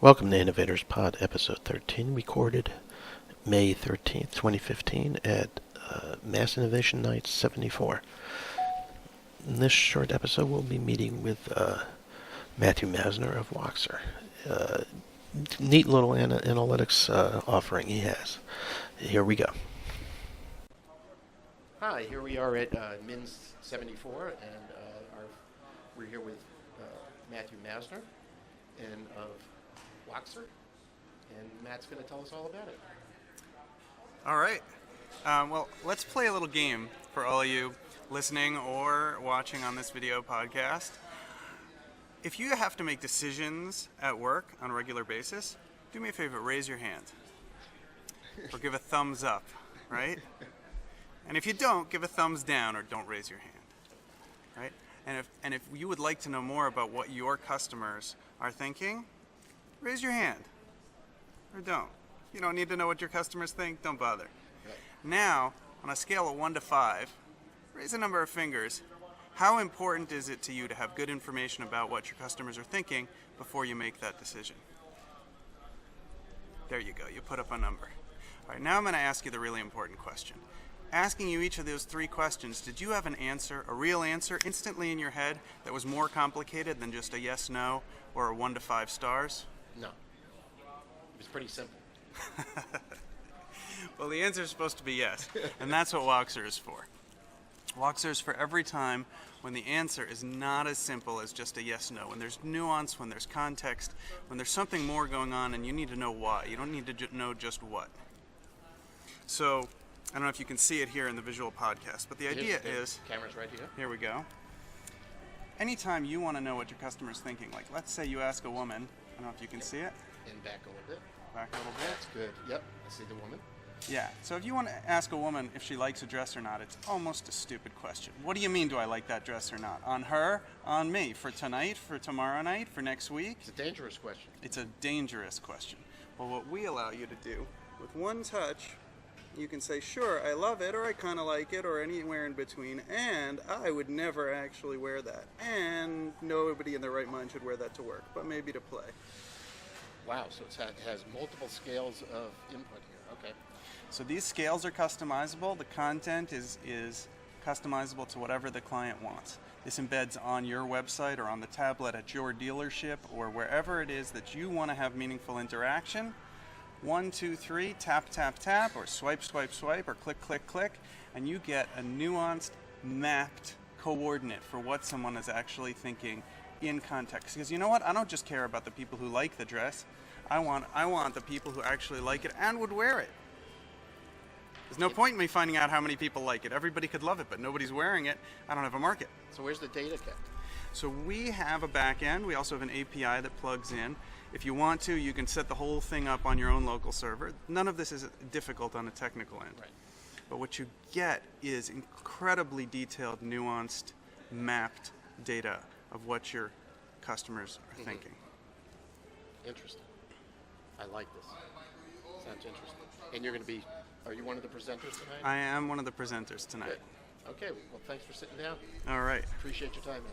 Welcome to Innovators Pod, episode 13, recorded May 13th, 2015 at Mass Innovation Night 74. In this short episode, we'll be meeting with Matthew Mausner of Woxxer. Neat little analytics offering he has. Here we go. Hi, here we are at MINS 74, and we're here with Matthew Mausner and of Woxxer, and Matt's going to tell us all about it. All right. Well, let's play a little game for all of you listening or watching on this video podcast. If you have to make decisions at work on a regular basis, do me a favor, raise your hand. Or give a thumbs up, right? And if you don't, give a thumbs down or don't raise your hand, right? And if you would like to know more about what your customers are thinking, raise your hand, or don't. You don't need to know what your customers think, don't bother. Right. Now, on a scale of 1 to 5, raise a number of fingers. How important is it to you to have good information about what your customers are thinking before you make that decision? There you go, you put up a number. All right, now I'm going to ask you the really important question. Asking you each of those 3 questions, did you have an answer, a real answer, instantly in your head that was more complicated than just a yes, no, or a 1 to 5 stars? No. It was pretty simple. Well, the answer is supposed to be yes, and that's what Woxxer is for. Woxxer is for every time when the answer is not as simple as just a yes, no, when there's nuance, when there's context, when there's something more going on and you need to know why. You don't need to know just what. So, I don't know if you can see it here in the visual podcast, but the idea is... Camera's right here. Here we go. Anytime you want to know what your customer's thinking, like let's say you ask a woman, I don't know if you can see it. And back a little bit. Back a little bit. That's good. Yep, I see the woman. Yeah, so if you want to ask a woman if she likes a dress or not, it's almost a stupid question. What do you mean, do I like that dress or not? On her, on me, for tonight, for tomorrow night, for next week? It's a dangerous question. It's a dangerous question. Well, what we allow you to do, with one touch, you can say, sure, I love it, or I kind of like it, or anywhere in between, and I would never actually wear that. And nobody in their right mind should wear that to work, but maybe to play. Wow, so it has multiple scales of input here. Okay. So these scales are customizable. The content is customizable to whatever the client wants. This embeds on your website or on the tablet at your dealership or wherever it is that you want to have meaningful interaction. 1, 2, 3, tap, tap, tap, or swipe, swipe, swipe, or click, click, click, and you get a nuanced, mapped coordinate for what someone is actually thinking in context. Because you know what? I don't just care about the people who like the dress. I want the people who actually like it and would wear it. There's no point in me finding out how many people like it. Everybody could love it, but nobody's wearing it. I don't have a market. So where's the data kept? So we have a back end. We also have an API that plugs in. If you want to, you can set the whole thing up on your own local server. None of this is difficult on a technical end. Right. But what you get is incredibly detailed, nuanced, mapped data of what your customers are thinking. Interesting. I like this. Sounds interesting. And you're going to be, are you one of the presenters tonight? I am one of the presenters tonight. Good. Okay, well, thanks for sitting down. All right. Appreciate your time, man.